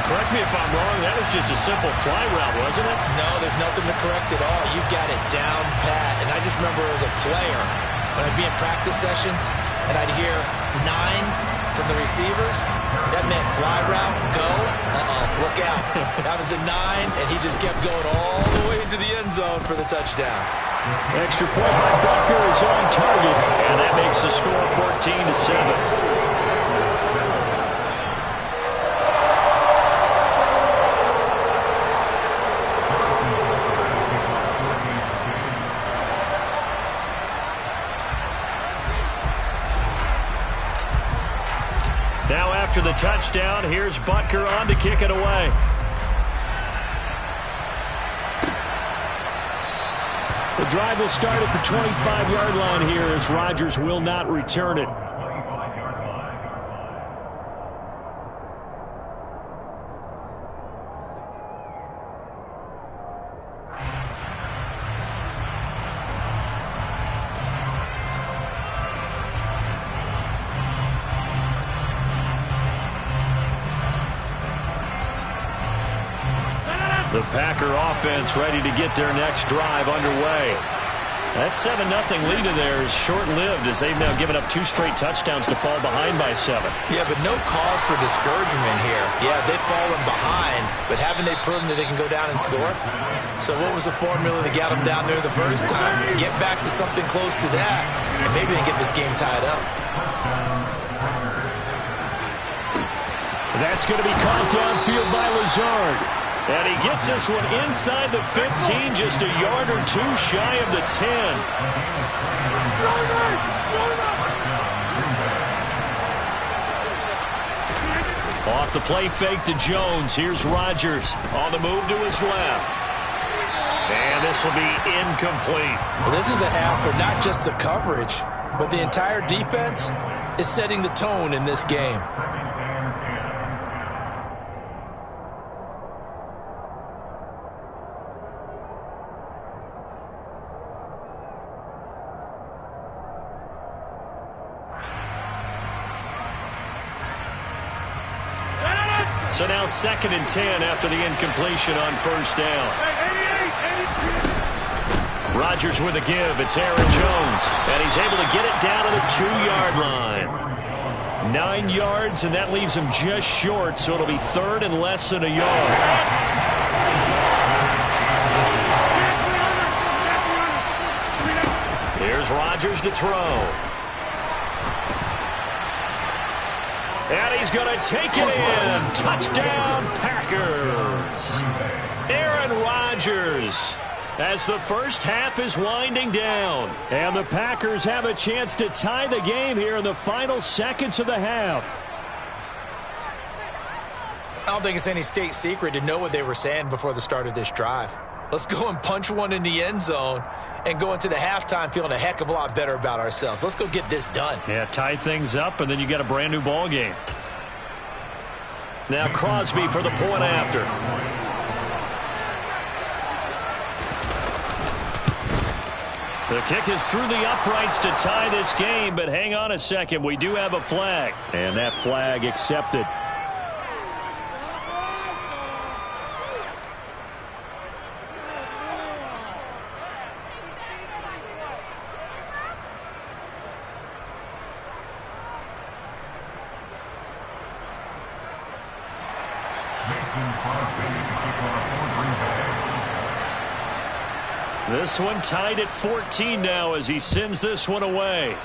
correct me if I'm wrong, that was just a simple fly route, wasn't it? No, there's nothing to correct at all. You got it down pat. And I just remember as a player, when I'd be in practice sessions, and I'd hear 9 from the receivers, that meant fly route, go, look out. That was the 9, and he just kept going all the way into the end zone for the touchdown. Extra point by Butker is on target, and that makes the score 14-7. Now after the touchdown, here's Butker on to kick it away. The drive will start at the 25-yard line here as Rodgers will not return it. The Packer offense ready to get their next drive underway. That 7-0 lead of theirs short-lived as they've now given up 2 straight touchdowns to fall behind by 7. Yeah, but no cause for discouragement here. Yeah, they've fallen behind, but haven't they proven that they can go down and score? So what was the formula that got them down there the first time? Get back to something close to that, and maybe they get this game tied up. That's going to be caught downfield by Lazard. And he gets this one inside the 15, just a yard or 2 shy of the 10. Off the play fake to Jones. Here's Rodgers on the move to his left. And this will be incomplete. Well, this is a half where not just the coverage, but the entire defense is setting the tone in this game. So now 2nd and 10 after the incompletion on first down. Rodgers with a give. It's Aaron Jones. And he's able to get it down to the 2-yard line. 9 yards, and that leaves him just short, so it'll be 3rd and less than a yard. Here's Rodgers to throw. And he's going to take it in. Touchdown, Packers. Aaron Rodgers as the first half is winding down. And the Packers have a chance to tie the game here in the final seconds of the half. I don't think it's any state secret to know what they were saying before the start of this drive. Let's go and punch one in the end zone and go into the halftime feeling a heck of a lot better about ourselves. Let's go get this done. Yeah, tie things up, and then you got a brand new ball game. Now Crosby for the point after. The kick is through the uprights to tie this game, but hang on a second. We do have a flag, and that flag accepted. This one tied at 14 now as he sends this one away.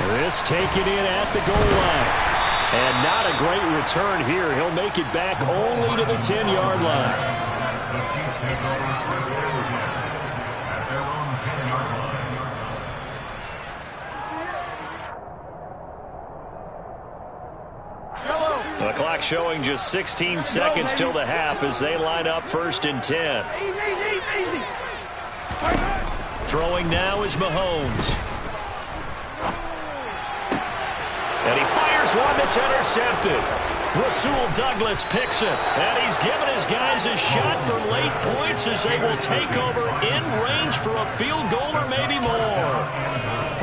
This taken in at the goal line. And not a great return here. He'll make it back only to the 10-yard line. The clock showing just 16 seconds till the half as they line up 1st and 10. Throwing now is Mahomes. And he fires one that's intercepted. Rasul Douglas picks it. And he's given his guys a shot for late points as they will take over in range for a field goal or maybe more.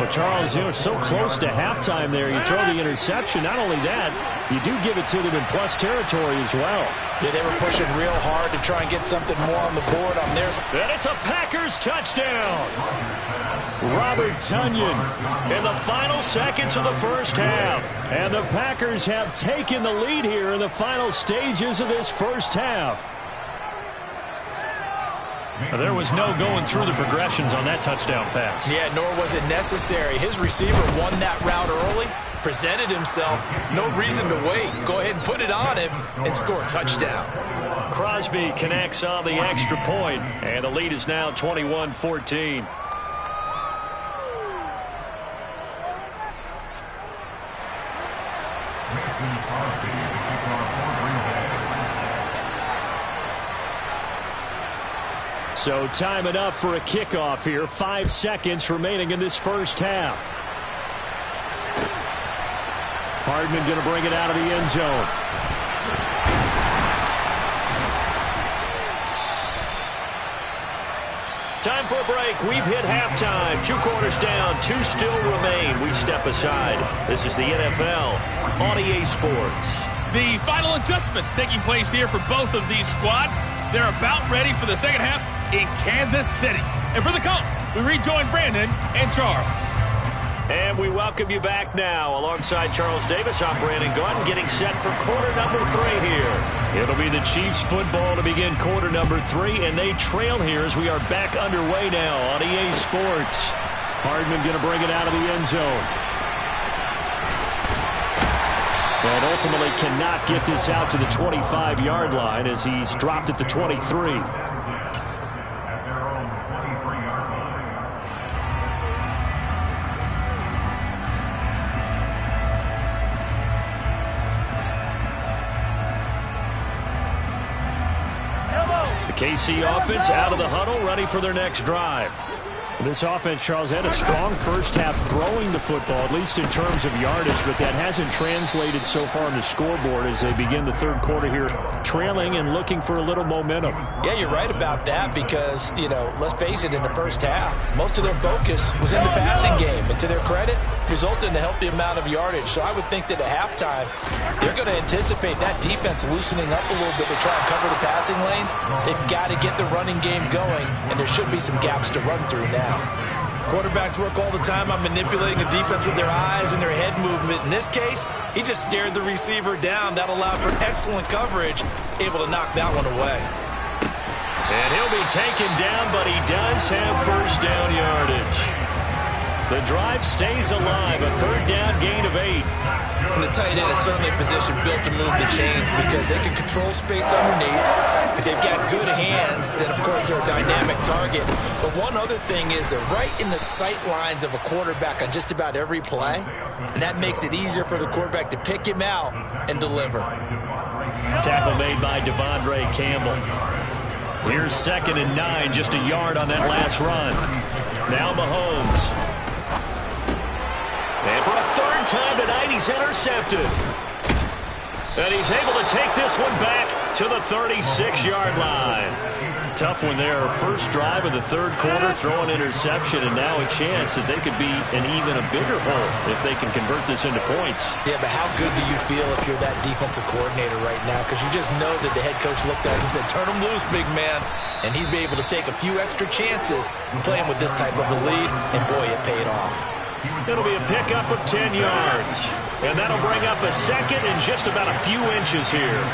Well, Charles, so close to halftime there. You throw the interception. Not only that, you do give it to them in plus territory as well. Yeah, they were pushing real hard to try and get something more on the board on theirs. And it's a Packers touchdown. Robert Tonyan in the final seconds of the first half. And the Packers have taken the lead here in the final stages of this first half. There was no going through the progressions on that touchdown pass. Yeah, nor was it necessary. His receiver won that route early, presented himself. No reason to wait. Go ahead and put it on him and score a touchdown. Crosby connects on the extra point, and the lead is now 21-14. So time enough for a kickoff here. 5 seconds remaining in this first half. Hardman going to bring it out of the end zone. Time for a break. We've hit halftime. 2 quarters down. 2 still remain. We step aside. This is the NFL on EA Sports. The final adjustments taking place here for both of these squads. They're about ready for the second half in Kansas City. And for the call, we rejoin Brandon and Charles. And we welcome you back now. Alongside Charles Davis, I'm Brandon Gaudin, getting set for quarter number 3 here. It'll be the Chiefs football to begin quarter number 3, and they trail here as we are back underway now on EA Sports. Hardman going to bring it out of the end zone. And ultimately cannot get this out to the 25-yard line as he's dropped at the 23. The KC offense out of the huddle, ready for their next drive. This offense, Charles, had a strong first half throwing the football, at least in terms of yardage, but that hasn't translated so far on the scoreboard as they begin the third quarter here, trailing and looking for a little momentum. Yeah, you're right about that because, let's face it, in the first half, most of their focus was in the passing game. And to their credit, resulted in a healthy amount of yardage. So I would think that at halftime, they're going to anticipate that defense loosening up a little bit to try and cover the passing lanes. They've got to get the running game going, and there should be some gaps to run through now. Quarterbacks work all the time on manipulating a defense with their eyes and their head movement. In this case, he just stared the receiver down. That allowed for excellent coverage, able to knock that one away. And he'll be taken down, but he does have first down yardage. The drive stays alive, a third down gain of 8. And the tight end is certainly a position built to move the chains because they can control space underneath. If they've got good hands, then of course they're a dynamic target. But one other thing is they're right in the sight lines of a quarterback on just about every play. And that makes it easier for the quarterback to pick him out and deliver. Tackle made by Devondre Campbell. Here's 2nd and 9, just a yard on that last run. Now Mahomes. And for a third time tonight, he's intercepted. And he's able to take this one back to the 36-yard line. Tough one there. First drive of the third quarter, throw an interception, and now a chance that they could be in even a bigger hole if they can convert this into points. Yeah, but how good do you feel if you're that defensive coordinator right now? Because you just know that the head coach looked at him and said, turn him loose, big man. And he'd be able to take a few extra chances playing with this type of a lead, and boy, it paid off. It'll be a pickup of 10 yards. And that'll bring up a second and just about a few inches here.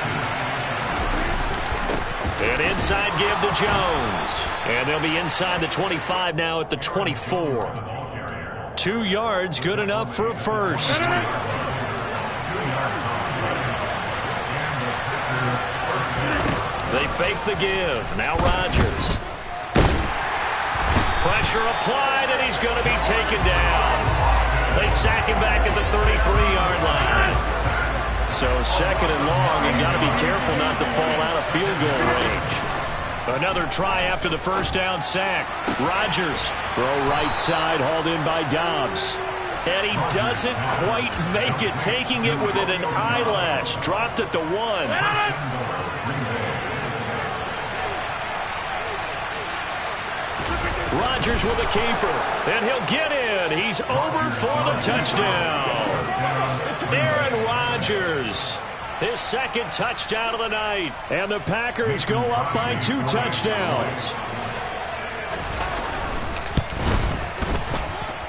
An inside give to Jones. And they'll be inside the 25 now at the 24. 2 yards, good enough for a first. They fake the give. Now Rodgers. Pressure applied, and he's going to be taken down. They sack him back at the 33-yard line. So 2nd and long, and got to be careful not to fall out of field goal range. Another try after the first down sack. Rodgers, throw right side, hauled in by Dobbs. And he doesn't quite make it, taking it within an eyelash. Dropped at the 1. Rodgers with a keeper, and he'll get in. He's over for the touchdown. Aaron Rodgers, his second touchdown of the night. And the Packers go up by 2 touchdowns.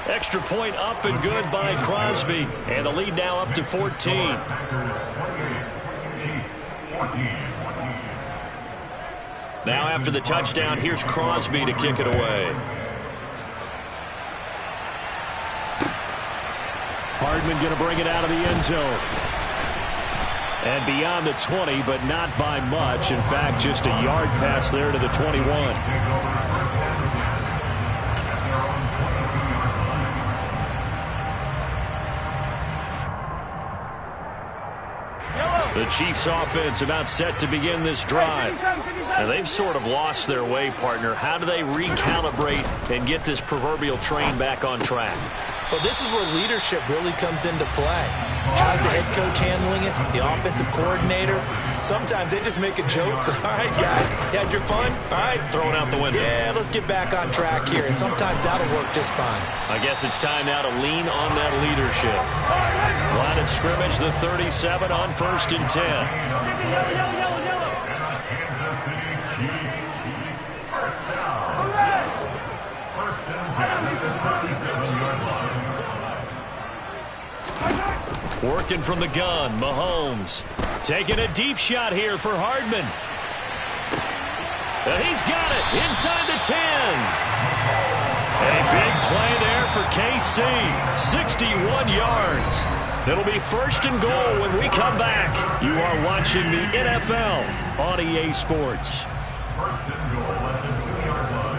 Extra point up and good by Crosby. And the lead now up to 14. Now after the touchdown, here's Crosby to kick it away. Hardman going to bring it out of the end zone. And beyond the 20, but not by much. In fact, just a yard pass there to the 21. The Chiefs offense about set to begin this drive. Now they've sort of lost their way, partner. How do they recalibrate and get this proverbial train back on track? Well, this is where leadership really comes into play. How's the head coach handling it? The offensive coordinator? Sometimes they just make a joke. All right, guys, you had your fun? All right. Throw it out the window. Yeah, let's get back on track here. And sometimes that'll work just fine. I guess it's time now to lean on that leadership. Line of scrimmage, the 37 on 1st and 10. Working from the gun, Mahomes. Taking a deep shot here for Hardman. He's got it inside the 10. A big play there for KC. 61 yards. It'll be 1st and goal when we come back. You are watching the NFL on EA Sports. 1st and goal at the 2-yard line.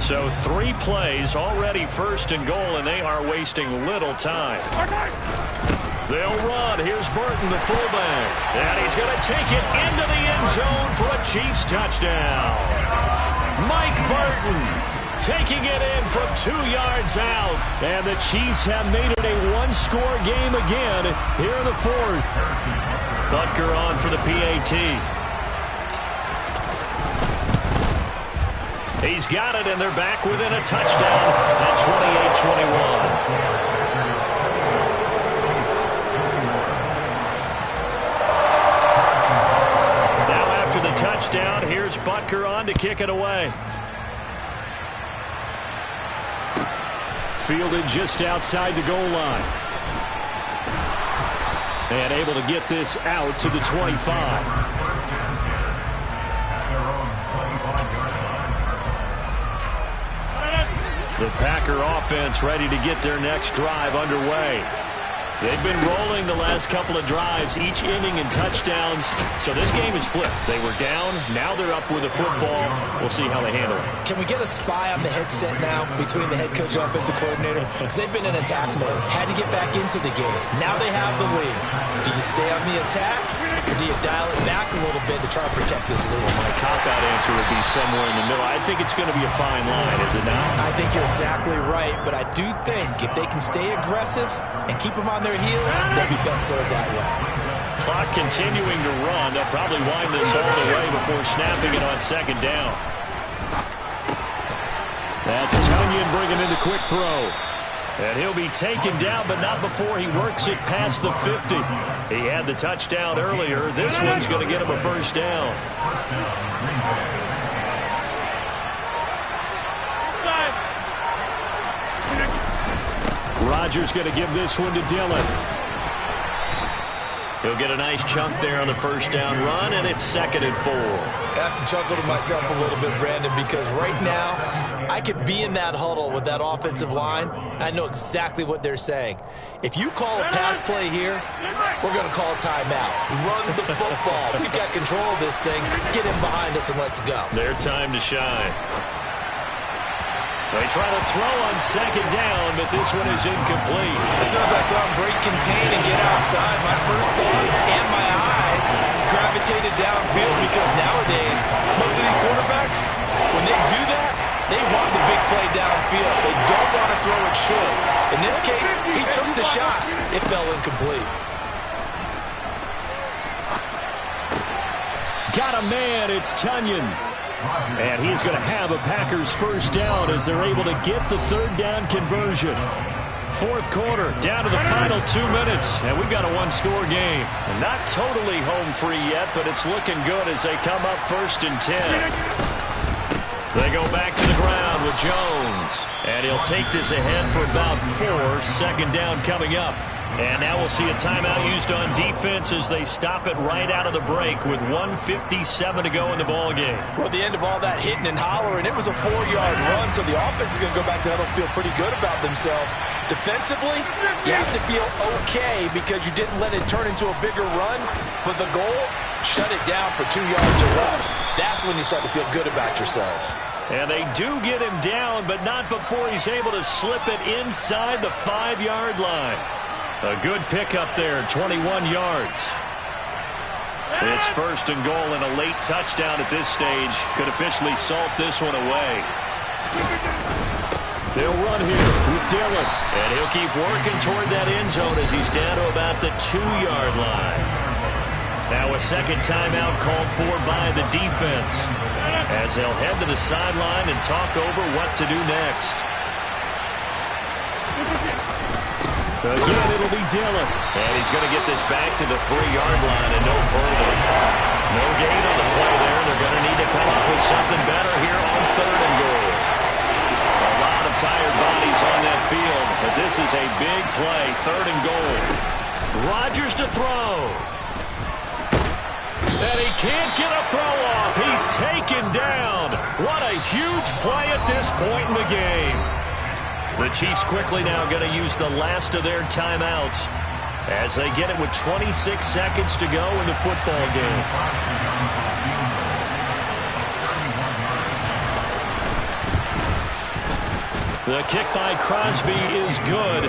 So 3 plays already 1st and goal, and they are wasting little time. They'll run. Here's Burton, the fullback. And he's going to take it into the end zone for a Chiefs touchdown. Mike Burton taking it in from 2 yards out. And the Chiefs have made it a 1-score game again here in the 4th. Butker on for the PAT. He's got it, and they're back within a touchdown at 28-21. Now after the touchdown, here's Butker on to kick it away. Fielded just outside the goal line. And able to get this out to the 25. The Packer offense ready to get their next drive underway. They've been rolling the last couple of drives, each inning in touchdowns. So this game is flipped. They were down. Now they're up with the football. We'll see how they handle it. Can we get a spy on the headset now between the head coach and offensive coordinator? Because they've been in attack mode. Had to get back into the game. Now they have the lead. Do you stay on the attack, or do you dial it back a little bit to try to protect this lead? My cop-out answer would be somewhere in the middle. I think it's going to be a fine line, is it not? I think you're exactly right, but I do think if they can stay aggressive and keep them on their heels, they'll be best served that way. Clock continuing to run. They'll probably wind this all the way before snapping it on 2nd down. That's Tunyon bringing in the quick throw. And he'll be taken down, but not before he works it past the 50. He had the touchdown earlier. This one's going to get him a 1st down. Rodgers going to give this one to Dillon. He'll get a nice chunk there on the 1st down run, and it's 2nd and 4. I have to chuckle to myself a little bit, Brandon, because right now I could be in that huddle with that offensive line. I know exactly what they're saying. If you call a pass play here, we're going to call a timeout. Run the football. We've got control of this thing. Get in behind us and let's go. Their time to shine. They try to throw on 2nd down, but this one is incomplete. As soon as I saw him break contain and get outside, my first thought and my eyes gravitated downfield, because nowadays, most of these quarterbacks, when they do that, they want the big play downfield. They don't want to throw it short. In this case, he took the shot. It fell incomplete. got a man. It's Tunyon. And he's going to have a Packers first down as they're able to get the third down conversion. Fourth quarter, down to the final 2 minutes, and we've got a one-score game. And not totally home free yet, but it's looking good as they come up 1st and 10. They go back to the ground with Jones, and he'll take this ahead for about 4. Second down coming up. And now we'll see a timeout used on defense as they stop it right out of the break with 1:57 to go in the ballgame. Well, at the end of all that hitting and hollering, it was a 4-yard run, so the offense is going to go back there and feel pretty good about themselves. Defensively, you have to feel okay because you didn't let it turn into a bigger run, but the goal, shut it down for 2 yards or less. That's when you start to feel good about yourselves. And they do get him down, but not before he's able to slip it inside the 5-yard line. A good pickup there, 21 yards. It's 1st and goal and a late touchdown at this stage. Could officially salt this one away. They'll run here with Dillon. And he'll keep working toward that end zone as he's down to about the 2-yard line. Now a second timeout called for by the defense as they'll head to the sideline and talk over what to do next. Again, it'll be Dillon. And he's going to get this back to the 3-yard line and no further. No gain on the play there. They're going to need to come up with something better here on 3rd and goal. A lot of tired bodies on that field, but this is a big play. 3rd and goal. Rodgers to throw. And he can't get a throw off. He's taken down. What a huge play at this point in the game. The Chiefs quickly now going to use the last of their timeouts as they get it with 26 seconds to go in the football game. The kick by Crosby is good.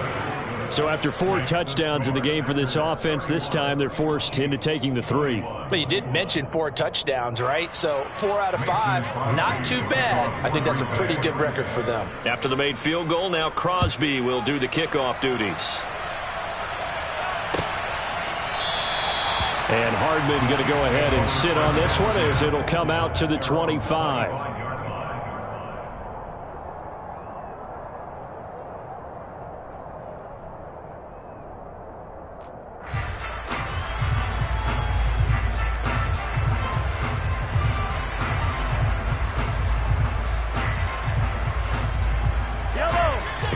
So after 4 touchdowns in the game for this offense, this time they're forced into taking the 3. But you did mention 4 touchdowns, right? So 4 out of 5, not too bad. I think that's a pretty good record for them. After the made field goal, now Crosby will do the kickoff duties. And Hardman going to go ahead and sit on this one as it'll come out to the 25.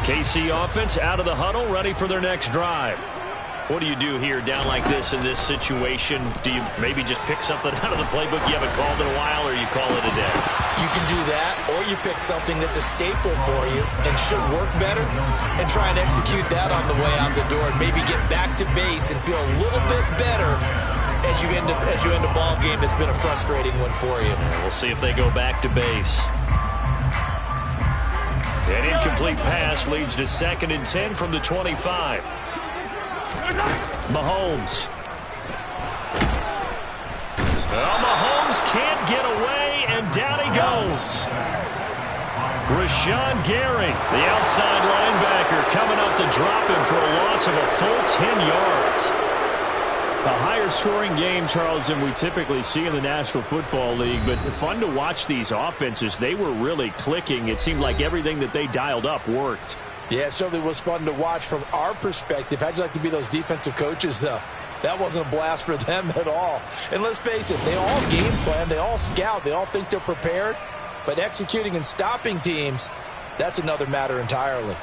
KC offense out of the huddle, ready for their next drive. What do you do here down like this in this situation? Do you maybe just pick something out of the playbook you haven't called in a while, or you call it a day? You can do that, or you pick something that's a staple for you and should work better and try and execute that on the way out the door and maybe get back to base and feel a little bit better as you end a ball game that's been a frustrating one for you. We'll see if they go back to base. An incomplete pass leads to 2nd and 10 from the 25. Mahomes. Well, Mahomes can't get away, and down he goes. Rashawn Gary, the outside linebacker, coming up to drop him for a loss of a full 10 yards. A higher scoring game, Charles, than we typically see in the National Football League, but fun to watch these offenses. They were really clicking. It seemed like everything that they dialed up worked. Yeah, it certainly was fun to watch from our perspective. How'd you like to be those defensive coaches, though? That wasn't a blast for them at all. And let's face it, they all game plan, they all scout, they all think they're prepared, but executing and stopping teams, that's another matter entirely.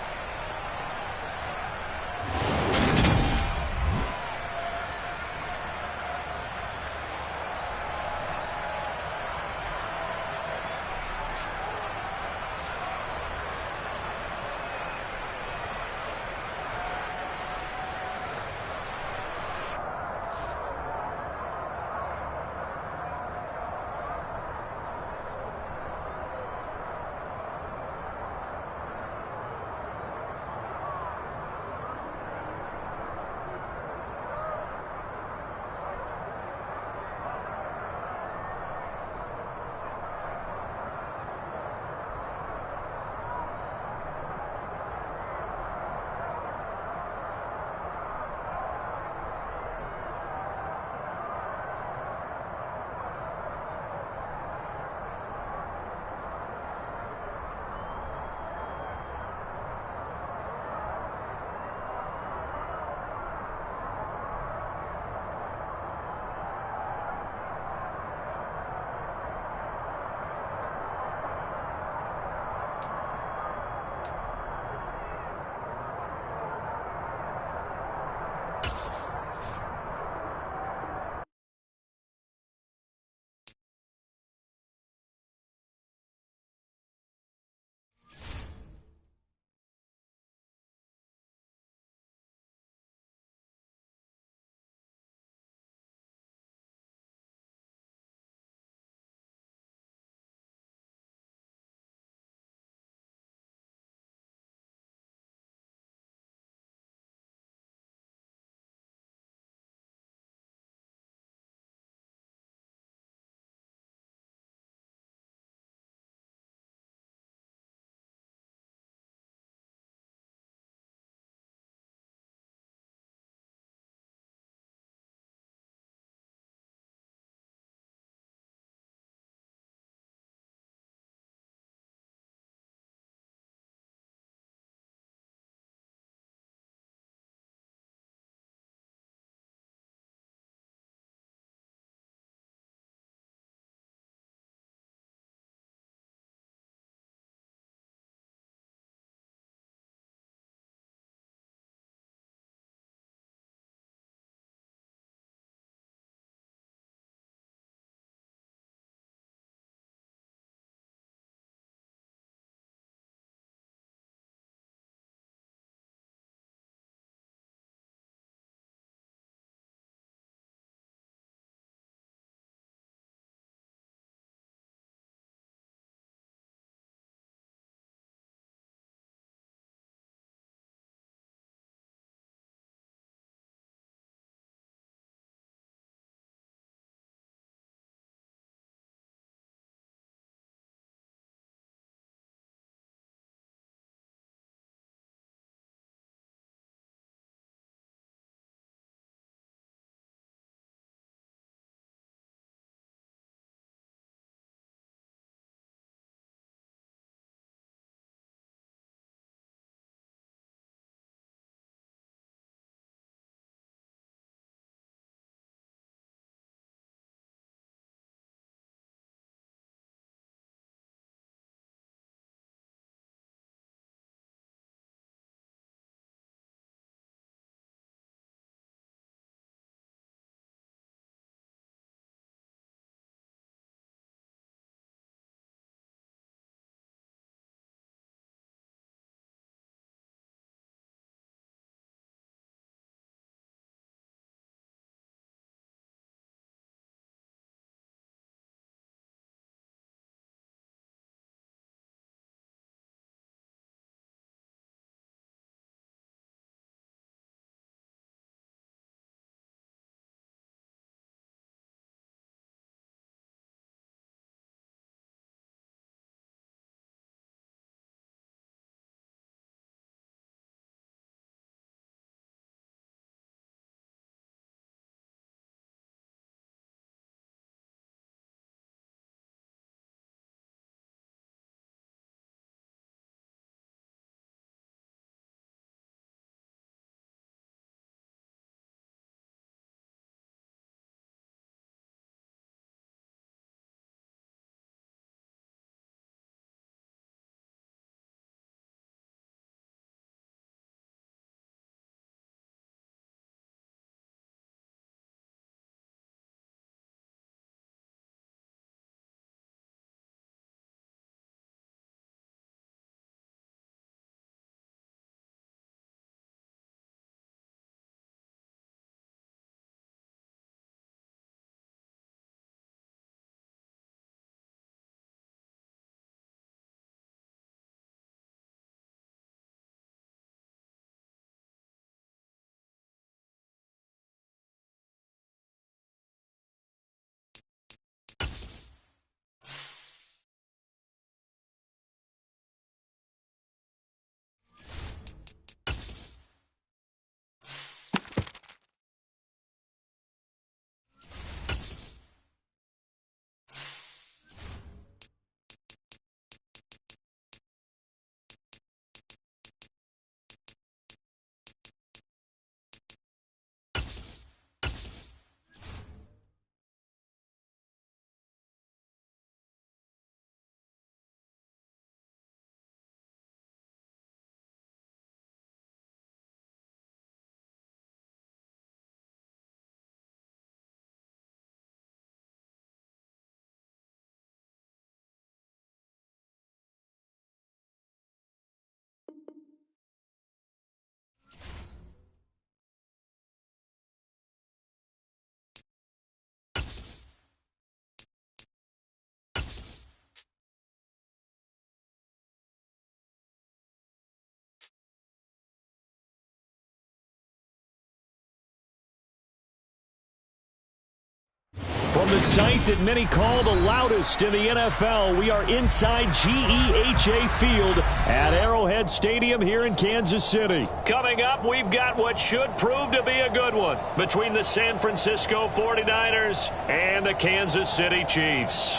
From the site that many call the loudest in the NFL, we are inside GEHA Field at Arrowhead Stadium here in Kansas City. Coming up, we've got what should prove to be a good one between the San Francisco 49ers and the Kansas City Chiefs.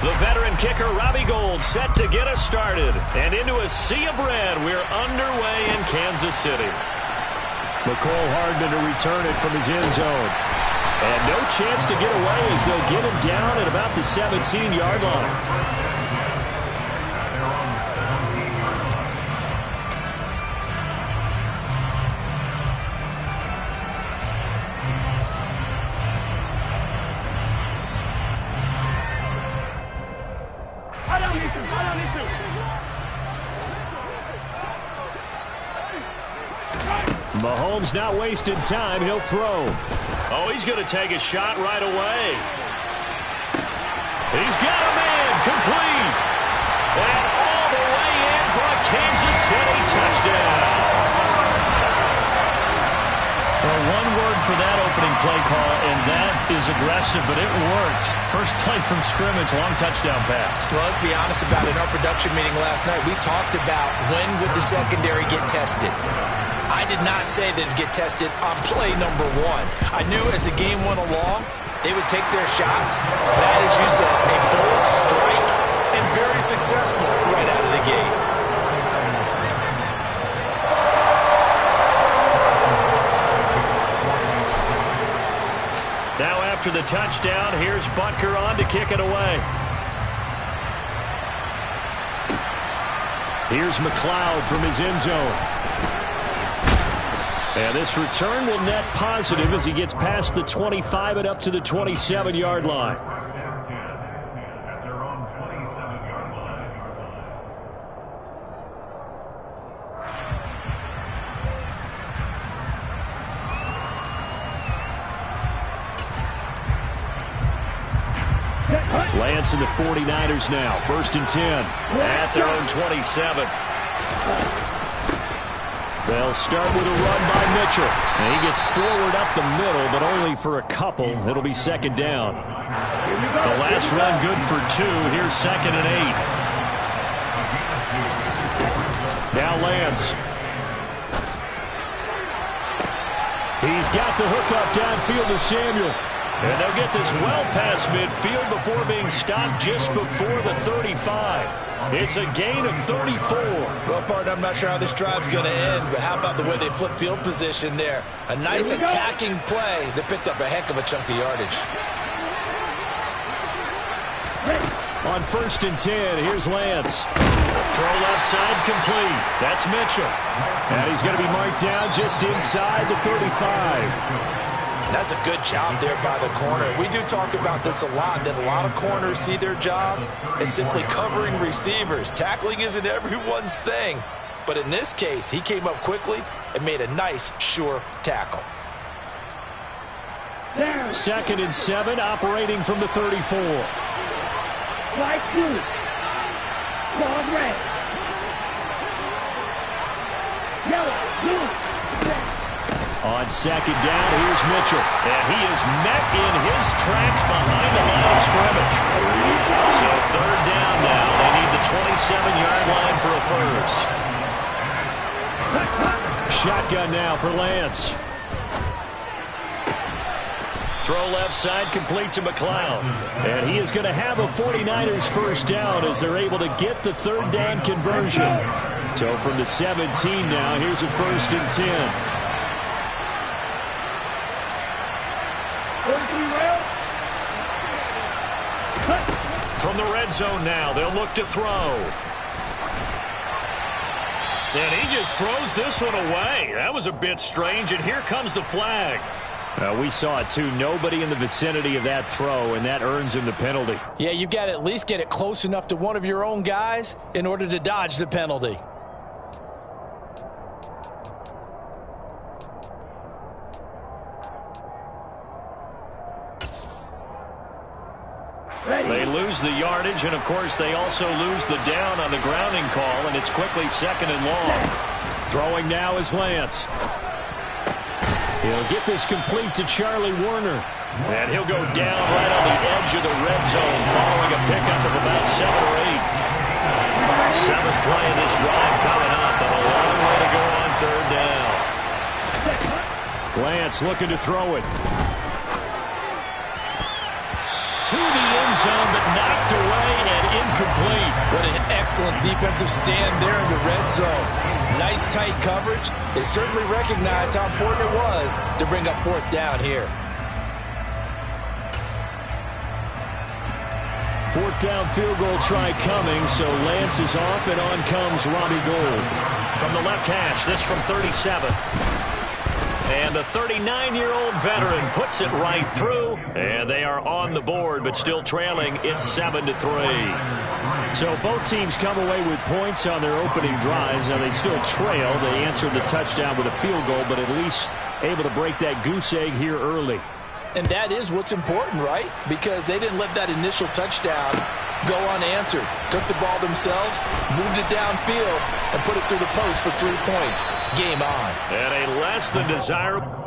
The veteran kicker, Robbie Gould, set to get us started. And into a sea of red, we're underway in Kansas City. McCole Hardman to return it from his end zone. And no chance to get away as they'll get him down at about the 17-yard line. Mahomes not wasting time. He'll throw. Oh, he's going to take a shot right away. He's got a man complete. And all the way in for a Kansas City touchdown. Well, one word for that opening play call, and that is aggressive, but it worked. First play from scrimmage, long touchdown pass. Well, let's be honest about it. In our production meeting last night, we talked about when would the secondary get tested. I did not say they'd get tested on play number one. I knew as the game went along, they would take their shots. That, as you said, a bold strike and very successful right out of the gate. Now after the touchdown, here's Butker on to kick it away. Here's McLeod from his end zone. And this return will net positive as he gets past the 25 and up to the 27-yard line. First and 10 at their own 27-yard line. Lance and the 49ers now. First and 10 at their own 27. They'll start with a run by Mitchell. And he gets forward up the middle, but only for a couple. It'll be second down. The last run good for 2. Here's second and 8. Now Lance. He's got the hook up downfield to Samuel. And they'll get this well past midfield before being stopped just before the 35. It's a gain of 34. Well, partner, I'm not sure how this drive's going to end, but how about the way they flip field position there? A nice attacking play that picked up a heck of a chunk of yardage. On first and 10, here's Lance. Throw left side complete. That's Mitchell. And he's going to be marked down just inside the 35. That's a good job there by the corner. We do talk about this a lot, that a lot of corners see their job as simply covering receivers. Tackling isn't everyone's thing. But in this case, he came up quickly and made a nice, sure tackle. Second and 7, operating from the 34. Flight 2. Ball red. Yellow. Blue. On second down, here's Mitchell. And he is met in his tracks behind the line of scrimmage. So third down now. They need the 27-yard line for a first. Shotgun now for Lance. Throw left side complete to McLeod. And he is going to have a 49ers first down as they're able to get the third down conversion. So from the 17 now, here's a first and 10. From the red zone now, they'll look to throw. And he just throws this one away. That was a bit strange, and here comes the flag. We saw it too. Nobody in the vicinity of that throw, and that earns him the penalty. Yeah, you've got to at least get it close enough to one of your own guys in order to dodge the penalty. They lose the yardage, and, of course, they also lose the down on the grounding call, and it's quickly 2nd and long. Throwing now is Lance. He'll get this complete to Charlie Warner. And he'll go down right on the edge of the red zone following a pickup of about 7 or 8. 7th play of this drive coming up, and a long way to go on 3rd down. Lance looking to throw it. To the end zone, but knocked away and incomplete. What an excellent defensive stand there in the red zone. Nice tight coverage. They certainly recognized how important it was to bring up 4th down here. 4th down field goal try coming, so Lance is off, and on comes Robbie Gould. From the left hash, this from 37. And the 39-year-old veteran puts it right through, and they are on the board, but still trailing. It's 7-3. So both teams come away with points on their opening drives. Now they still trail. They answered the touchdown with a field goal, but at least able to break that goose egg here early. And that is what's important, right? Because they didn't let that initial touchdown go unanswered. Took the ball themselves, moved it downfield, and put it through the post for 3 points. Game on. And a less than desirable.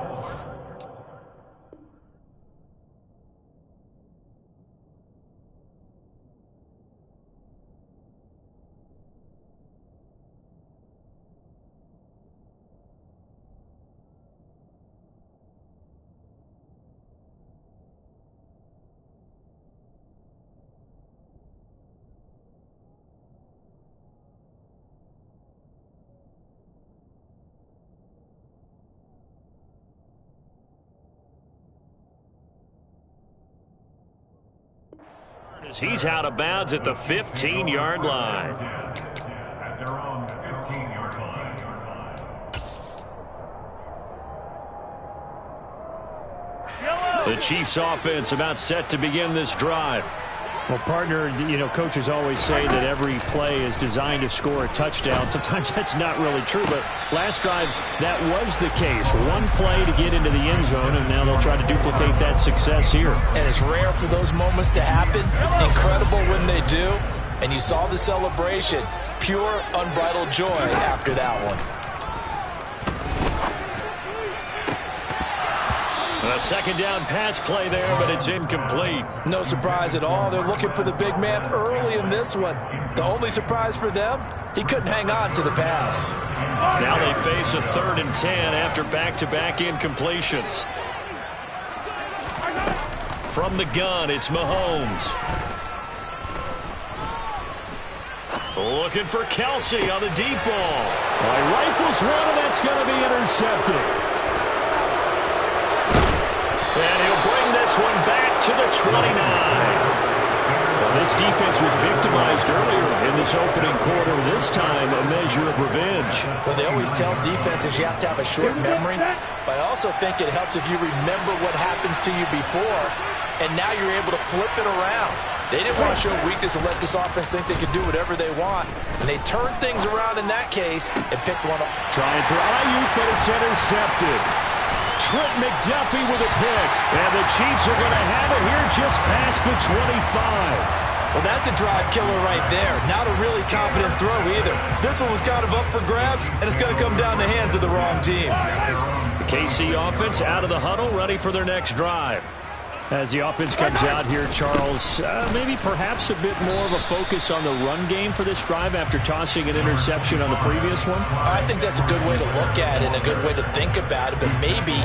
He's out of bounds at the 15-yard line. At their own 15-yard line. The Chiefs offense about set to begin this drive. Well, partner, you know, coaches always say that every play is designed to score a touchdown. Sometimes that's not really true, but last drive, that was the case. One play to get into the end zone, and now they'll try to duplicate that success here. And it's rare for those moments to happen. Incredible when they do. And you saw the celebration. Pure, unbridled joy after that one. A 2nd down pass play there, but it's incomplete. No surprise at all. They're looking for the big man early in this one. The only surprise for them, he couldn't hang on to the pass. Now they face a 3rd and 10 after back-to-back incompletions. From the gun, it's Mahomes. Looking for Kelsey on the deep ball. He rifles one, and that's going to be intercepted. And he'll bring this one back to the 29. Well, this defense was victimized earlier in this opening quarter. This time, a measure of revenge. Well, they always tell defenses you have to have a short memory, but I also think it helps if you remember what happens to you before, and now you're able to flip it around. They didn't want to show weakness and let this offense think they could do whatever they want, and they turned things around in that case and picked one up. Trying for Ayuk, but it's intercepted. Trent McDuffie with a pick. And the Chiefs are going to have it here just past the 25. Well, that's a drive killer right there. Not a really confident throw either. This one was kind of up for grabs, and it's going to come down the hands of the wrong team. The KC offense out of the huddle, ready for their next drive. As the offense comes out here, Charles, maybe perhaps a bit more of a focus on the run game for this drive after tossing an interception on the previous one? I think that's a good way to look at it and a good way to think about it, but maybe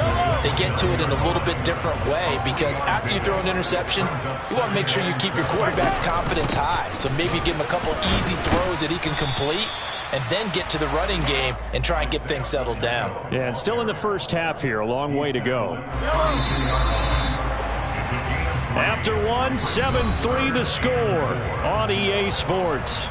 they get to it in a little bit different way, because after you throw an interception, you want to make sure you keep your quarterback's confidence high. So maybe give him a couple easy throws that he can complete, and then get to the running game and try and get things settled down. Yeah, and still in the first half here, a long way to go. After one, 7-3 the score on EA Sports.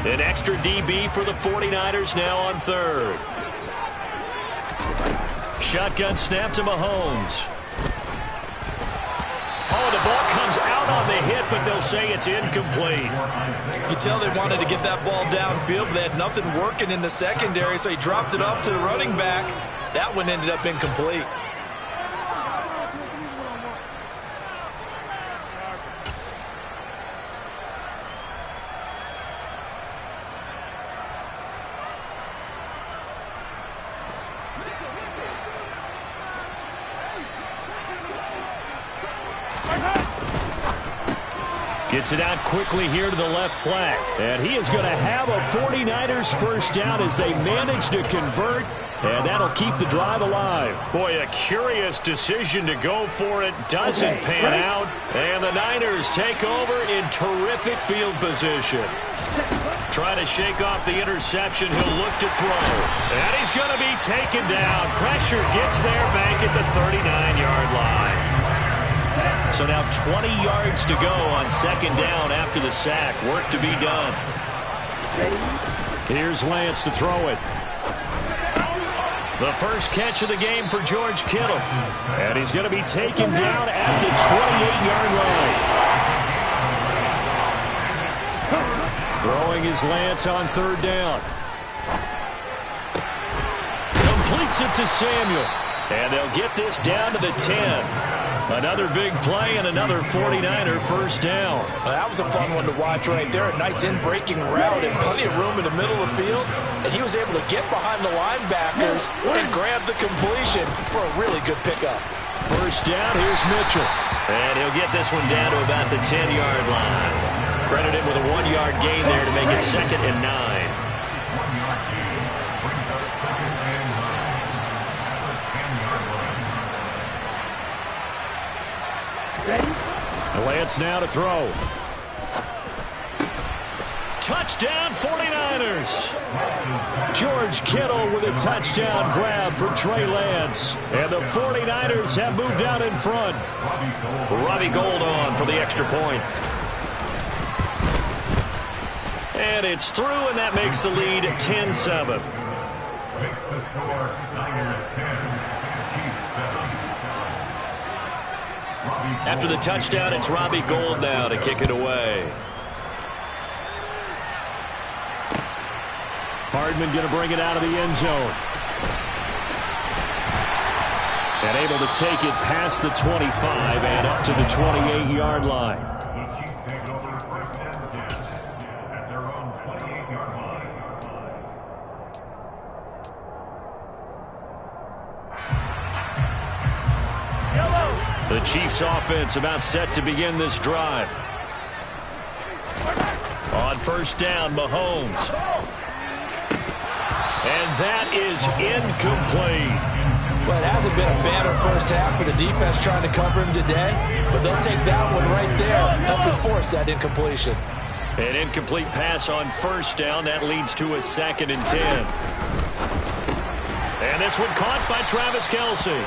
An extra DB for the 49ers now on 3rd. Shotgun snap to Mahomes. Oh, the ball comes out on the hit, but they'll say it's incomplete. You could tell they wanted to get that ball downfield, but they had nothing working in the secondary, so he dropped it off to the running back. That one ended up incomplete. Gets it out quickly here to the left flank. And he is going to have a 49ers first down as they manage to convert. And that'll keep the drive alive. Boy, a curious decision to go for it. Doesn't pan out. And the Niners take over in terrific field position. Trying to shake off the interception. He'll look to throw. And he's going to be taken down. Pressure gets there back at the 39-yard line. So now 20 yards to go on second down after the sack. Work to be done. Here's Lance to throw it. The first catch of the game for George Kittle. And he's going to be taken down at the 28-yard line. Throwing is Lance on third down. Completes it to Samuel. And they'll get this down to the 10. Another big play and another 49er first down. Well, that was a fun one to watch right there. A nice in-breaking route and plenty of room in the middle of the field. And he was able to get behind the linebackers and grab the completion for a really good pickup. First down, here's Mitchell. And he'll get this one down to about the 10-yard line. Credited with a 1-yard gain there to make it 2nd and 9. Lance now to throw. Touchdown 49ers. George Kittle with a touchdown grab for Trey Lance. And the 49ers have moved out in front. Robbie Gould on for the extra point. And it's through, and that makes the lead 10-7. Makes the score Niners 10, Chiefs 7. After the touchdown, it's Robbie Gould now to kick it away. Hardman going to bring it out of the end zone. And able to take it past the 25 and up to the 28-yard line. The Chiefs take over first and 10 at their own 28-yard line. The Chiefs offense about set to begin this drive. On first down, Mahomes. And that is incomplete. Well, it hasn't been a banner first half for the defense trying to cover him today, but they'll take that one right there, helping force that incompletion. An incomplete pass on first down. That leads to a 2nd and 10. And this one caught by Travis Kelce.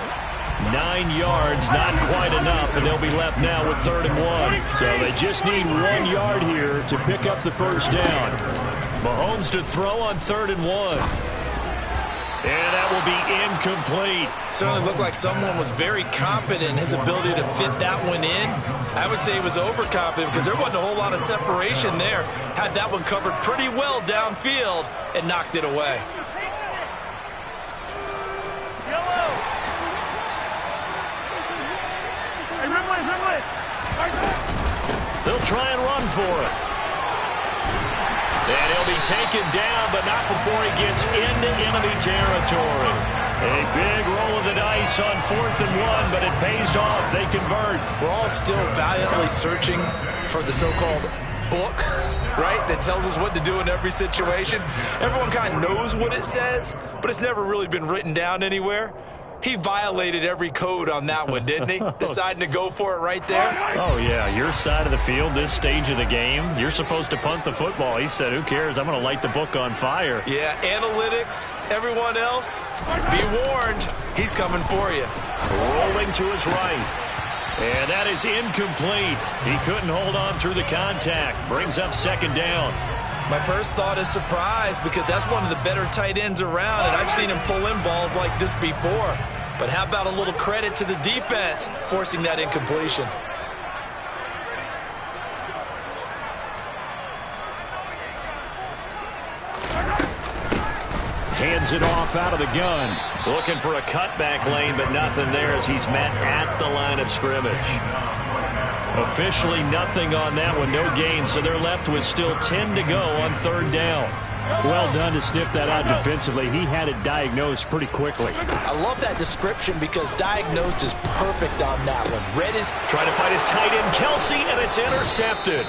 9 yards, not quite enough, and they'll be left now with 3rd and 1. So they just need 1 yard here to pick up the first down. Mahomes to throw on 3rd and 1. And that will be incomplete. Certainly looked like someone was very confident in his ability to fit that one in. I would say he was overconfident because there wasn't a whole lot of separation there. Had that one covered pretty well downfield and knocked it away. They'll try and run for it. And he'll be taken down, but not before he gets into enemy territory. A big roll of the dice on 4th and 1, but it pays off. They convert. We're all still valiantly searching for the so-called book, right, that tells us what to do in every situation. Everyone kind of knows what it says, but it's never really been written down anywhere. He violated every code on that one, didn't he? Deciding to go for it right there. Oh, yeah. Your side of the field, this stage of the game, you're supposed to punt the football. He said, who cares? I'm going to light the book on fire. Yeah, analytics, everyone else, be warned. He's coming for you. Rolling to his right. And that is incomplete. He couldn't hold on through the contact. Brings up 2nd down. My first thought is surprise because that's one of the better tight ends around, and I've seen him pull in balls like this before. But how about a little credit to the defense forcing that incompletion? Hands it off out of the gun. Looking for a cutback lane, but nothing there as he's met at the line of scrimmage. Officially nothing on that one, no gain, so they're left with still 10 to go on 3rd down. Well done to sniff that out defensively. He had it diagnosed pretty quickly. I love that description because diagnosed is perfect on that one. Read is trying to find his tight end, Kelsey, and it's intercepted.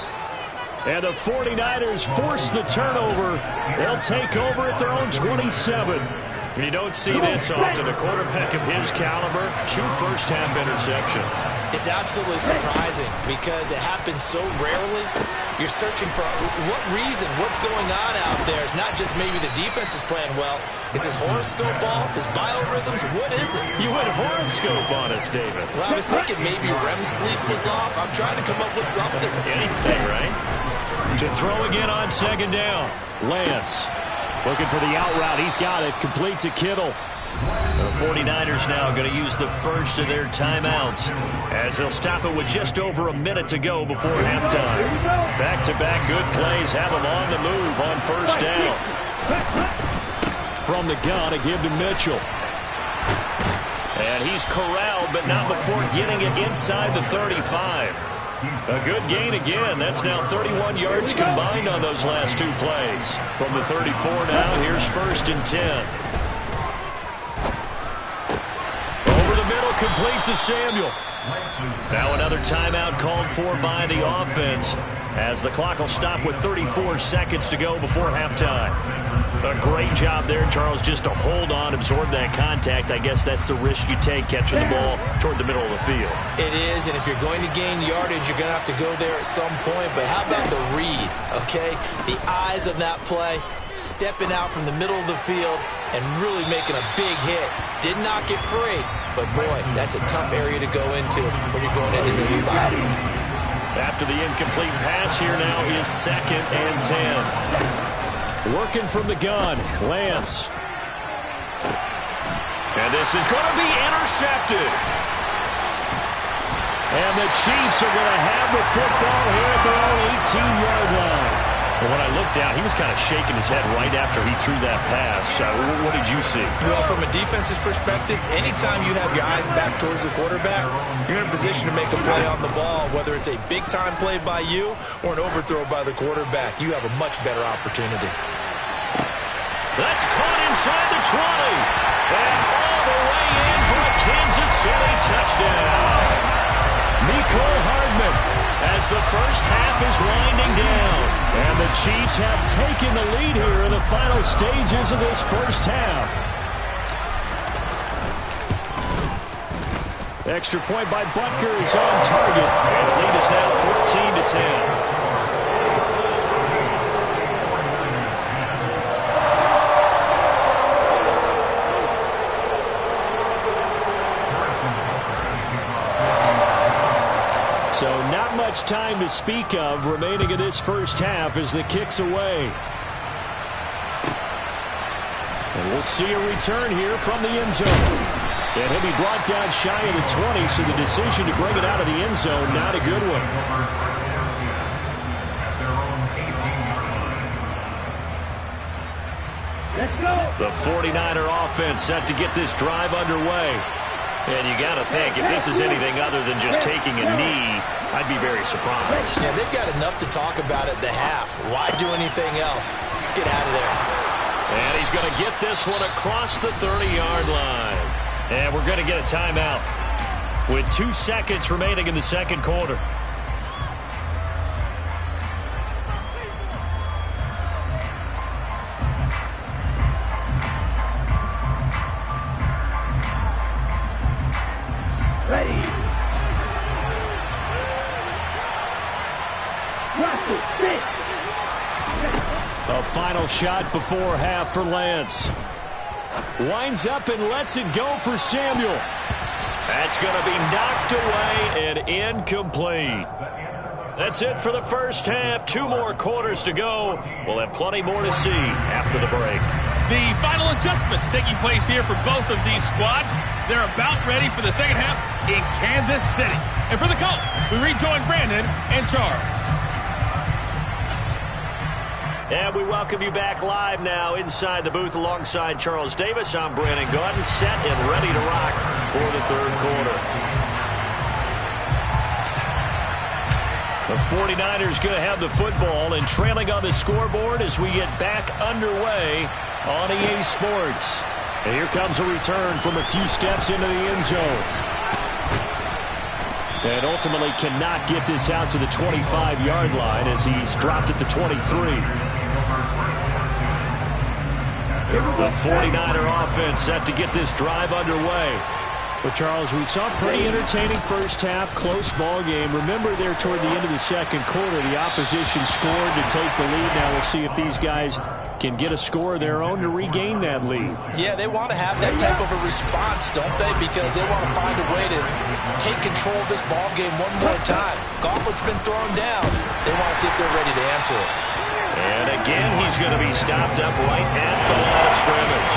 And the 49ers force the turnover. They'll take over at their own 27. And you don't see this often. A quarterback of his caliber, 2 first-half interceptions. It's absolutely surprising because it happens so rarely. You're searching for what reason, what's going on out there. It's not just maybe the defense is playing well. Is his horoscope off? His biorhythms? What is it? You went horoscope on us, David. Well, I was thinking maybe REM sleep was off. I'm trying to come up with something. Anything, right? To throw again on 2nd down. Lance looking for the out route. He's got it. Complete to Kittle. The 49ers now going to use the first of their timeouts as they'll stop it with just over a minute to go before halftime. Back-to-back good plays have them on the move on 1st down. From the gun, a give to Mitchell. And he's corralled, but not before getting it inside the 35. A good gain again. That's now 31 yards combined on those last 2 plays. From the 34 now, here's 1st and 10. Over the middle, complete to Samuel. Now another timeout called for by the offense as the clock will stop with 34 seconds to go before halftime. A great job there, Charles, just to hold on, absorb that contact. I guess that's the risk you take catching the ball toward the middle of the field. It is, and if you're going to gain yardage, you're going to have to go there at some point. But how about the read, okay? The eyes of that play, stepping out from the middle of the field and really making a big hit. Did not get free, but boy, that's a tough area to go into when you're going into this spot. After the incomplete pass, here now is 2nd and 10. Working from the gun, Lance. And this is going to be intercepted. And the Chiefs are going to have the football here at their own 18-yard line. Well, when I looked down, he was kind of shaking his head right after he threw that pass. What did you see? Well, from a defense's perspective, anytime you have your eyes back towards the quarterback, you're in a position to make a play on the ball, whether it's a big-time play by you or an overthrow by the quarterback. You have a much better opportunity. That's caught inside the 20. And all the way in for a Kansas City touchdown. Nicole Hardman as the first half is winding down. And the Chiefs have taken the lead here in the final stages of this first half. Extra point by Butker is on target. And the lead is now 14-10. So not much time to speak of remaining in this first half as the kick's away. And we'll see a return here from the end zone. And he'll be brought down shy of the 20, so the decision to bring it out of the end zone, not a good one. Let's go. The 49er offense set to get this drive underway. And you got to think, if this is anything other than just taking a knee, I'd be very surprised. Yeah, they've got enough to talk about at the half. Why do anything else? Just get out of there. And he's going to get this one across the 30-yard line. And we're going to get a timeout with 2 seconds remaining in the second quarter. Ready. A final shot before half for Lance. Winds up and lets it go for Samuel. That's going to be knocked away and incomplete. That's it for the first half. 2 more quarters to go. We'll have plenty more to see after the break. The final adjustments taking place here for both of these squads. They're about ready for the second half in Kansas City. And for the Colts, we rejoin Brandon and Charles. And we welcome you back live now inside the booth alongside Charles Davis. I'm Brandon Gaudin, set and ready to rock for the third quarter. The 49ers going to have the football and trailing on the scoreboard as we get back underway on EA Sports. And here comes a return from a few steps into the end zone. And ultimately cannot get this out to the 25-yard line as he's dropped at the 23. The 49er offense set to get this drive underway. Well, Charles, we saw a pretty entertaining first half, close ball game. Remember there toward the end of the second quarter, the opposition scored to take the lead. Now we'll see if these guys can get a score of their own to regain that lead. Yeah, they want to have that type of a response, don't they? Because they want to find a way to take control of this ball game one more time. Gauntlet's been thrown down. They want to see if they're ready to answer it. And again, he's going to be stopped up right at the line of scrimmage.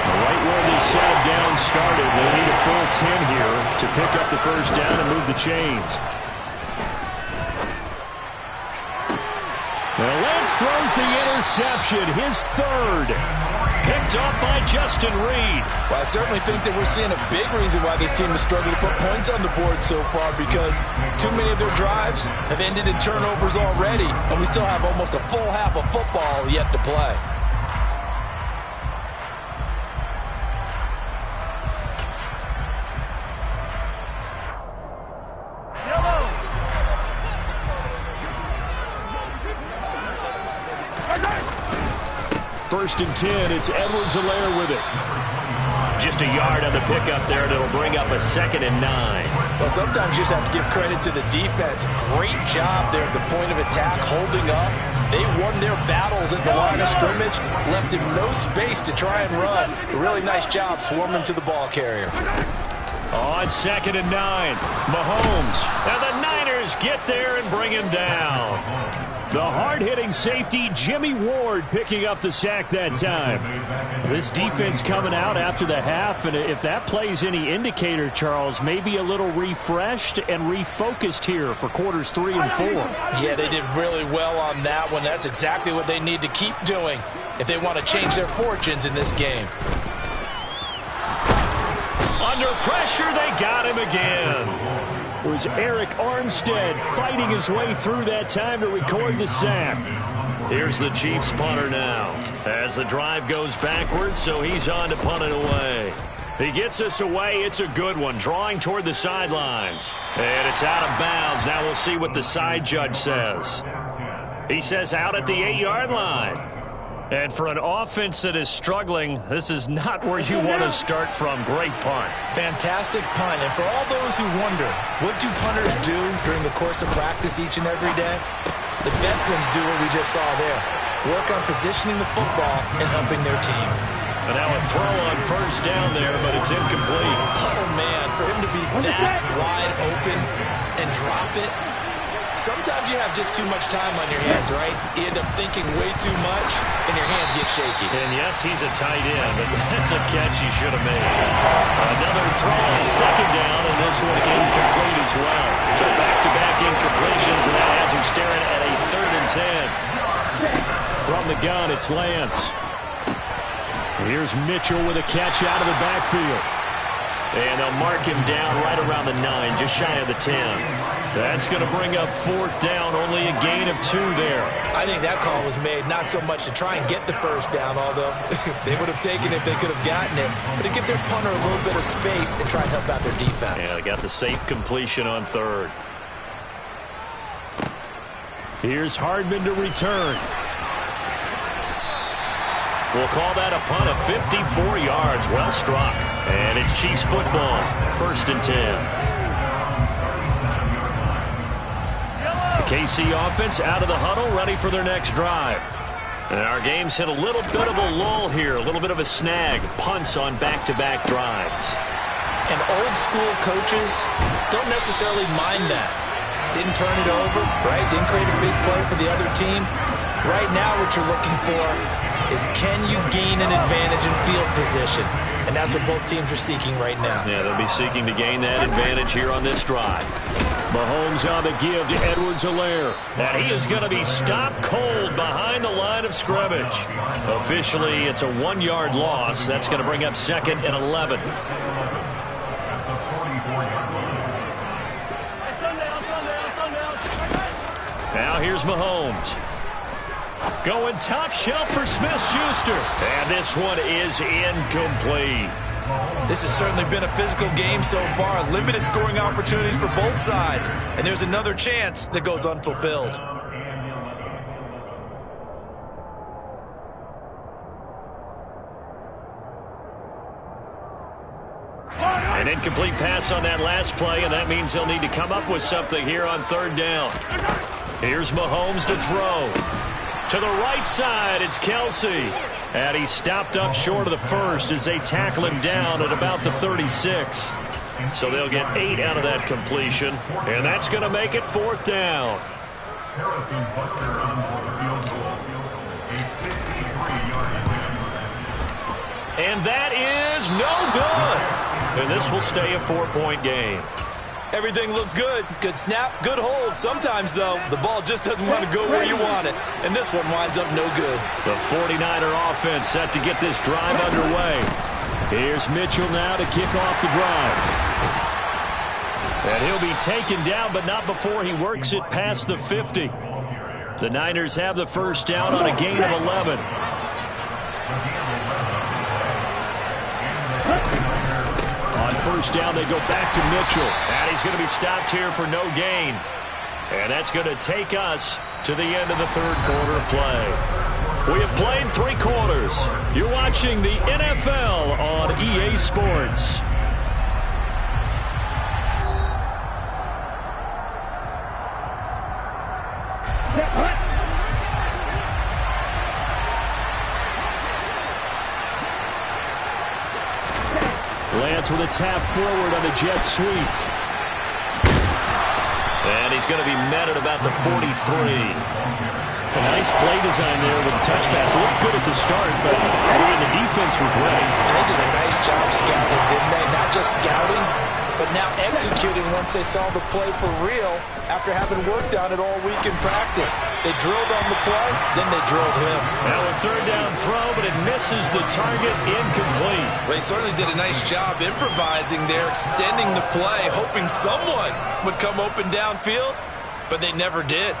Right where this set of downs started, they need a full 10 here to pick up the first down and move the chains. Well, Lance throws the interception, his third. Picked up by Justin Reed. Well, I certainly think that we're seeing a big reason why this team has struggled to put points on the board so far, because too many of their drives have ended in turnovers already, and we still have almost a full half of football yet to play. First and 10, it's Edwards-Helaire with it. Just a yard on the pickup there, and it'll bring up a 2nd and 9. Well, sometimes you just have to give credit to the defense. Great job there at the point of attack, holding up. They won their battles at the line of scrimmage, left him no space to try and run. A really nice job swarming to the ball carrier. On 2nd and 9, Mahomes. And the Niners get there and bring him down. The hard-hitting safety, Jimmy Ward, picking up the sack that time. This defense coming out after the half, and if that plays any indicator, Charles, maybe a little refreshed and refocused here for quarters 3 and 4. Yeah, they did really well on that one. That's exactly what they need to keep doing if they want to change their fortunes in this game. Under pressure, they got him again. It was Eric Armstead fighting his way through that time to record the sack. Here's the Chiefs punter now as the drive goes backwards, so he's on to punt it away. He gets us away. It's a good one, drawing toward the sidelines. And it's out of bounds. Now we'll see what the side judge says. He says out at the 8-yard line. And for an offense that is struggling, this is not where you want to start from. Great punt. Fantastic punt. And for all those who wonder, what do punters do during the course of practice each and every day? The best ones do what we just saw there. Work on positioning the football and helping their team. And now a throw on first down there, but it's incomplete. Oh, man, for him to be that wide open and drop it. Sometimes you have just too much time on your hands, right? You end up thinking way too much, and your hands get shaky. And yes, he's a tight end, but that's a catch he should have made. Another throw on 2nd down, and this one incomplete as well. So back-to-back incompletions, and that has him staring at a 3rd and 10. From the gun, it's Lance. Here's Mitchell with a catch out of the backfield. And they'll mark him down right around the 9, just shy of the 10. That's going to bring up 4th down, only a gain of 2 there. I think that call was made not so much to try and get the first down, although they would have taken it if they could have gotten it, but to give their punter a little bit of space and try and help out their defense. Yeah, they got the safe completion on 3rd. Here's Hardman to return. We'll call that a punt of 54 yards. Well struck. And it's Chiefs football. 1st and 10. The KC offense out of the huddle, ready for their next drive. And our game's hit a little bit of a lull here, a little bit of a snag. Punts on back-to-back drives. And old school coaches don't necessarily mind that. Didn't turn it over, right? Didn't create a big play for the other team. Right now what you're looking for is can you gain an advantage in field position? And that's what both teams are seeking right now. Yeah, they'll be seeking to gain that advantage here on this drive. Mahomes on the give to Edwards-Helaire. And he is going to be stopped cold behind the line of scrimmage. Officially, it's a 1-yard loss. That's going to bring up 2nd and 11. Now here's Mahomes. Going top shelf for Smith-Schuster. And this one is incomplete. This has certainly been a physical game so far. Limited scoring opportunities for both sides. And there's another chance that goes unfulfilled. An incomplete pass on that last play, and that means they'll need to come up with something here on 3rd down. Here's Mahomes to throw. To the right side, it's Kelsey. And he's stopped up short of the first as they tackle him down at about the 36. So they'll get 8 out of that completion, and that's going to make it 4th down. Harrison Butker on for the field goal. A 63-yard attempt. And that is no good. And this will stay a 4-point game. Everything looked good. Good snap, good hold. Sometimes, though, the ball just doesn't want to go where you want it. And this one winds up no good. The 49er offense set to get this drive underway. Here's Mitchell now to kick off the drive. And he'll be taken down, but not before he works it past the 50. The Niners have the first down on a gain of 11. On first down, they go back to Mitchell. And he's going to be stopped here for no gain. And that's going to take us to the end of the 3rd quarter of play. We have played 3 quarters. You're watching the NFL on EA Sports. Lance with a tap forward on the jet sweep. And he's going to be met at about the 43. A nice play design there with the touch pass. Looked good at the start, but the defense was ready. They did a nice job scouting, didn't they? Not just scouting, but now executing once they saw the play for real after having worked on it all week in practice. They drilled on the play, then they drilled him. Now a 3rd down throw, but it misses the target, incomplete. Well, they certainly did a nice job improvising there, extending the play, hoping someone would come open downfield, but they never did.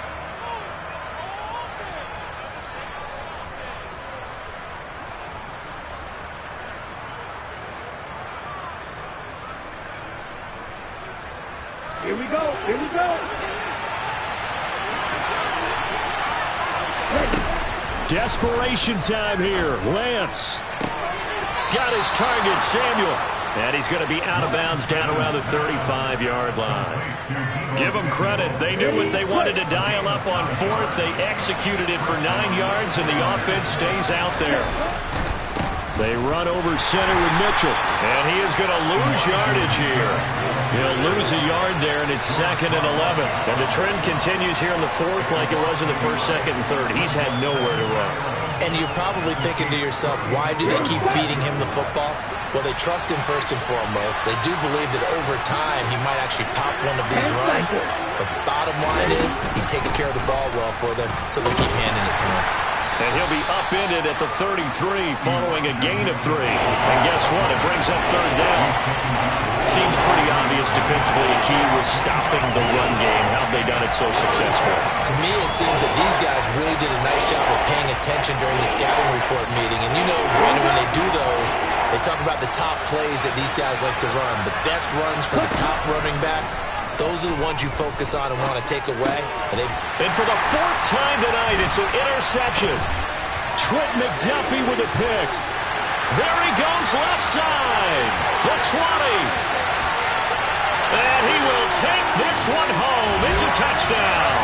Here we go. Here we go. Desperation time here. Lance got his target, Samuel. And he's going to be out of bounds down around the 35-yard line. Give them credit. They knew what they wanted to dial up on 4th. They executed it for 9 yards, and the offense stays out there. They run over center with Mitchell. And he is going to lose yardage here. He'll lose a yard there, and it's 2nd and 11. And the trend continues here in the 4th like it was in the 1st, 2nd, and 3rd. He's had nowhere to run. And you're probably thinking to yourself, why do they keep feeding him the football? Well, they trust him first and foremost. They do believe that over time he might actually pop one of these runs. But bottom line is he takes care of the ball well for them, so they keep handing it to him. And he'll be upended at the 33 following a gain of 3. And guess what? It brings up 3rd down. Seems pretty obvious defensively a key was stopping the run game. How have they done it so successful? To me, it seems that these guys really did a nice job of paying attention during the scouting report meeting. And you know, Brandon, when they do those, they talk about the top plays that these guys like to run. The best runs for the top running back. Those are the ones you focus on and want to take away. And for the 4th time tonight, it's an interception. Trent McDuffie with a pick. There he goes left side. The 20. And he will take this one home. It's a touchdown.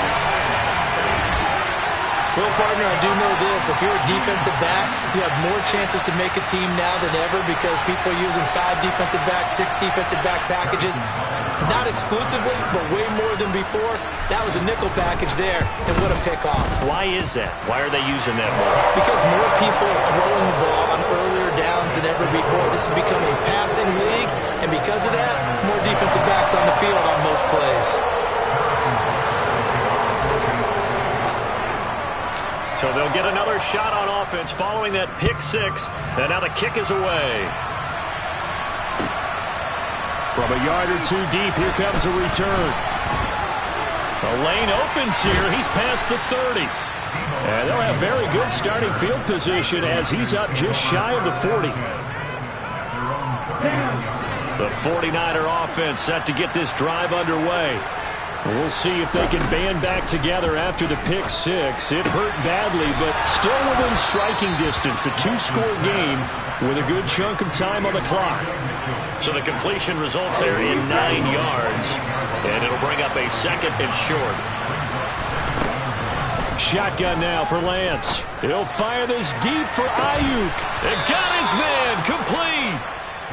Well, partner, I do know this. If you're a defensive back, you have more chances to make a team now than ever because people are using 5 defensive backs, 6 defensive back packages. Not exclusively, but way more than before. That was a nickel package there, and what a pick-off. Why is that? Why are they using that more? Because more people are throwing the ball on earlier downs than ever before. This has become a passing league, and because of that, more defensive backs on the field on most plays. So they'll get another shot on offense following that pick 6, and now the kick is away. From a yard or 2 deep, here comes a return. The lane opens here. He's past the 30. And they'll have very good starting field position as he's up just shy of the 40. The 49er offense set to get this drive underway. We'll see if they can band back together after the pick 6. It hurt badly, but still within striking distance. A 2-score game with a good chunk of time on the clock. So the completion results there in 9 yards. And it'll bring up a 2nd and short. Shotgun now for Lance. He'll fire this deep for Ayuk. It got his man complete.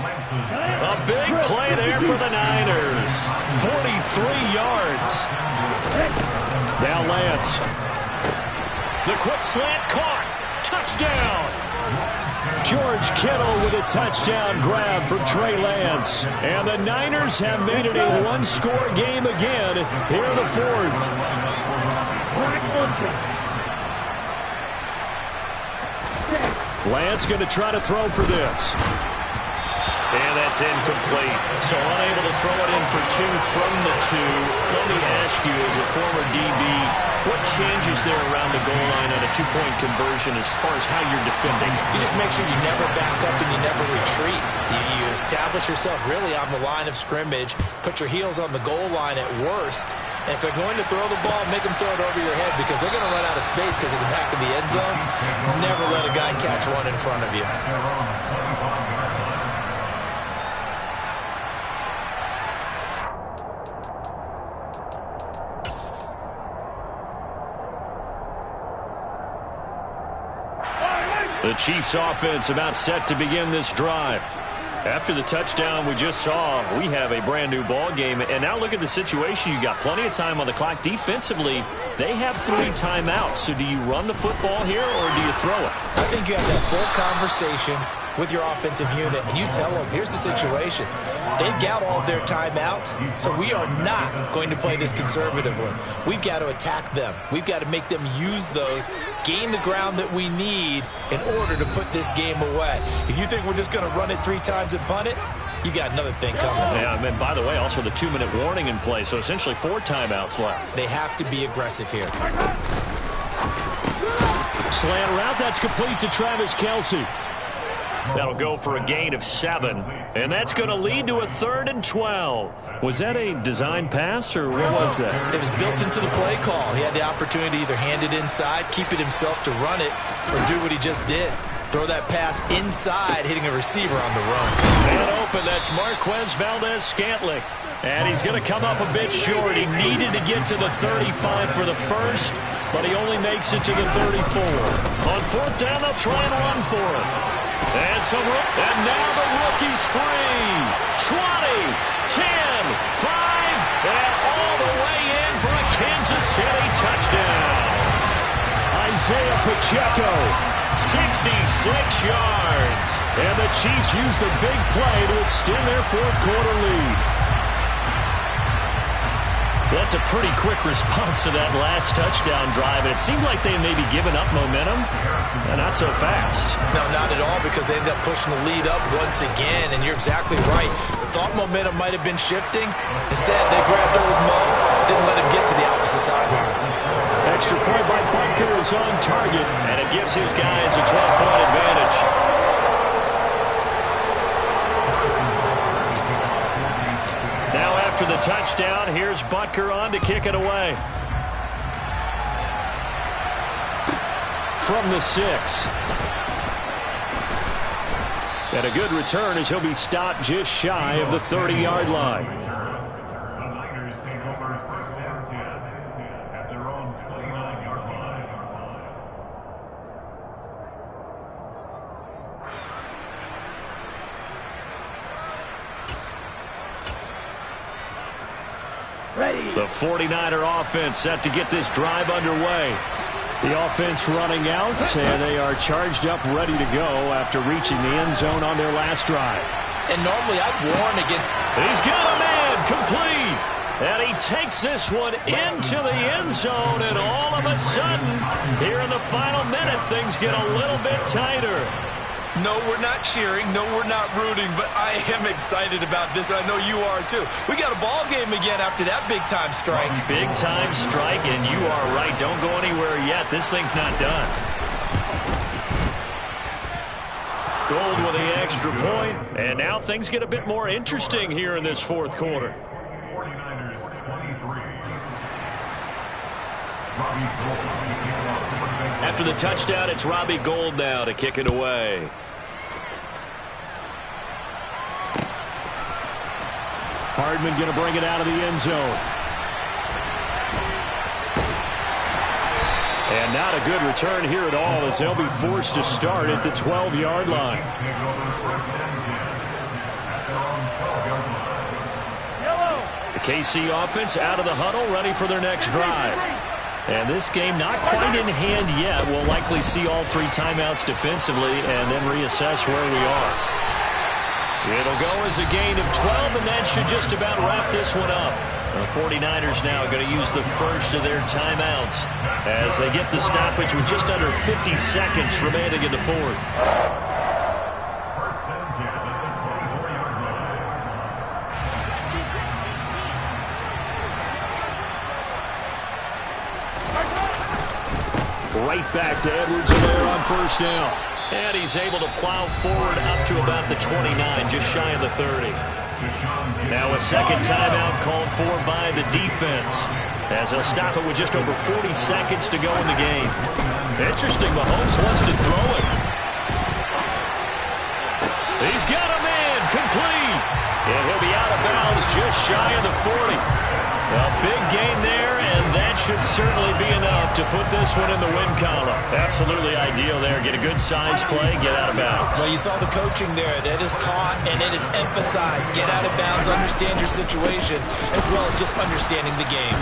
A big play there for the Niners. 43 yards. Now Lance. The quick slant caught. Touchdown. George Kittle with a touchdown grab for Trey Lance. And the Niners have made it a 1-score game again here in the 4th. Lance going to try to throw for this. And that's incomplete. So unable to throw it in for 2 from the 2. Let me ask you, as a former DB, what changes there around the goal line on a 2-point conversion as far as how you're defending? You just make sure you never back up and you never retreat. You establish yourself really on the line of scrimmage, put your heels on the goal line at worst, and if they're going to throw the ball, make them throw it over your head because they're going to run out of space because of the back of the end zone. Never let a guy catch one in front of you. The Chiefs offense about set to begin this drive. After the touchdown we just saw, we have a brand new ball game. And now look at the situation. You got plenty of time on the clock. Defensively, they have 3 timeouts. So do you run the football here or do you throw it? I think you have that full conversation with your offensive unit, and you tell them, here's the situation. They've got all of their timeouts, so we are not going to play this conservatively. We've got to attack them. We've got to make them use those, gain the ground that we need in order to put this game away. If you think we're just going to run it 3 times and punt it, you got another thing coming. Yeah, and by the way, also the 2-minute warning in play, so essentially 4 timeouts left. They have to be aggressive here. Slant route, that's complete to Travis Kelce. That'll go for a gain of 7. And that's going to lead to a 3rd and 12. Was that a design pass, or what was that? It was built into the play call. He had the opportunity to either hand it inside, keep it himself to run it, or do what he just did. Throw that pass inside, hitting a receiver on the run. And open, that's Marquez Valdez-Scantling. And he's going to come up a bit short. He needed to get to the 35 for the first, but he only makes it to the 34. On 4th down, they'll try and run for him. And now the rookie's free. 20, 10, 5, and all the way in for a Kansas City touchdown. Isaiah Pacheco, 66 yards. And the Chiefs use the big play to extend their 4th quarter lead. That's a pretty quick response to that last touchdown drive. And it seemed like they may be giving up momentum. Not so fast. No, not at all, because they ended up pushing the lead up once again. And you're exactly right. Thought momentum might have been shifting. Instead, they grabbed old Mo. Didn't let him get to the opposite sideline. Extra point by Butker is on target. And it gives his guys a 12-point advantage. Now after the touchdown, here's Butker on to kick it away. From the 6. And a good return as he'll be stopped just shy of the 30-yard line. The Niners take over 1st and 10 at their own 29-yard line. Ready. The 49er offense set to get this drive underway. The offense running out, and they are charged up, ready to go after reaching the end zone on their last drive. And normally I'd warn against... He's got a man, complete. And he takes this one into the end zone, and all of a sudden, here in the final minute, things get a little bit tighter. No, we're not cheering. No, we're not rooting, but I am excited about this. I know you are, too. We got a ball game again after that big-time strike. Big-time strike, and you are right. Don't go anywhere yet. This thing's not done. Gold with the extra point, and now things get a bit more interesting here in this fourth quarter. 49ers 23. After the touchdown, it's Robbie Gould now to kick it away. Hardman going to bring it out of the end zone. And not a good return here at all, as they'll be forced to start at the 12-yard line. The KC offense out of the huddle, ready for their next drive. And this game not quite in hand yet. We'll likely see all three timeouts defensively and then reassess where we are. It'll go as a gain of 12, and that should just about wrap this one up. The 49ers now going to use the first of their timeouts as they get the stoppage with just under 50 seconds remaining in the fourth. First and 10 at the 24-yard line. Right back to Edwards-Helaire on first down. And he's able to plow forward up to about the 29, just shy of the 30. Now a second timeout called for by the defense, as they'll stop it with just over 40 seconds to go in the game. Interesting, Mahomes wants to throw it. He's got a man, complete. And he'll be out of bounds just shy of the 40. A big gain there, and that should certainly be enough to put this one in the win column. Absolutely ideal there. Get a good size play, get out of bounds. Well, you saw the coaching there. That is taught and it is emphasized. Get out of bounds, understand your situation, as well as just understanding the game.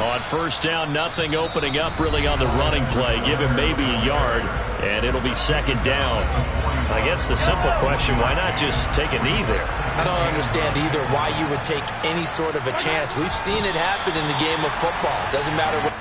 On first down, nothing opening up really on the running play. Give him maybe a yard, and it'll be second down. I guess the simple question, why not just take a knee there? I don't understand either why you would take any sort of a chance. We've seen it happen in the game of football. Doesn't matter what.